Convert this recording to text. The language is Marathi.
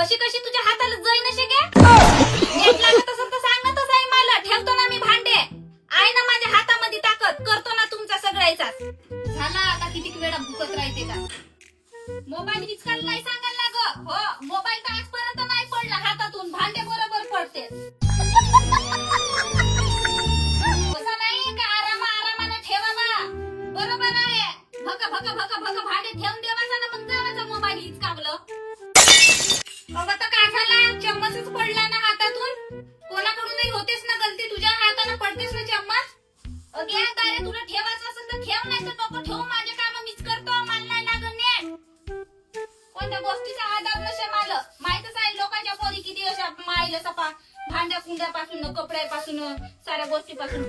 अशी कशी तुझ्या हाताला जाई नशे गे? एक लागत असेल तर सांगतच आहे मला. ठेवतो ना मी भांडे. आहे ना माझ्या हातामध्ये ताकद. करतो ना तुमचा सगळ्याचाच. झाला आता किती वेळा भुकत राहते का? मोबाईल हिचकायला नाही सांगायला ग. हो, मोबाईल तर आजपर्यंत नाही पडला हातातून. भांडे बरोबर पडते. असं नाही का आरामानं ठेवावा. बरोबर आहे. भका भांडे ठेवून देवाचा ना मग जावाचा मोबाईल हिचकावलं. अगं तर काय झाला? चम्मचच पडला ना हातातून. कोणाकडूनही होतेच ना गलती. तुझ्या हाताने पडतेच ना चम्मच. अगे आता रे तुला ठेवायचं असेल तर ठेव, नाही तर नको ठेवू. माझे काम मीच करतो. मला नाही लागत नेट. कोणत्या गोष्टीचा आधार नसे मला. माहितच आहे लोकांच्या पोरी किती अशा माईला सपा भांड्या कुंड्यापासून कपड्यापासून साऱ्या गोष्टीपासून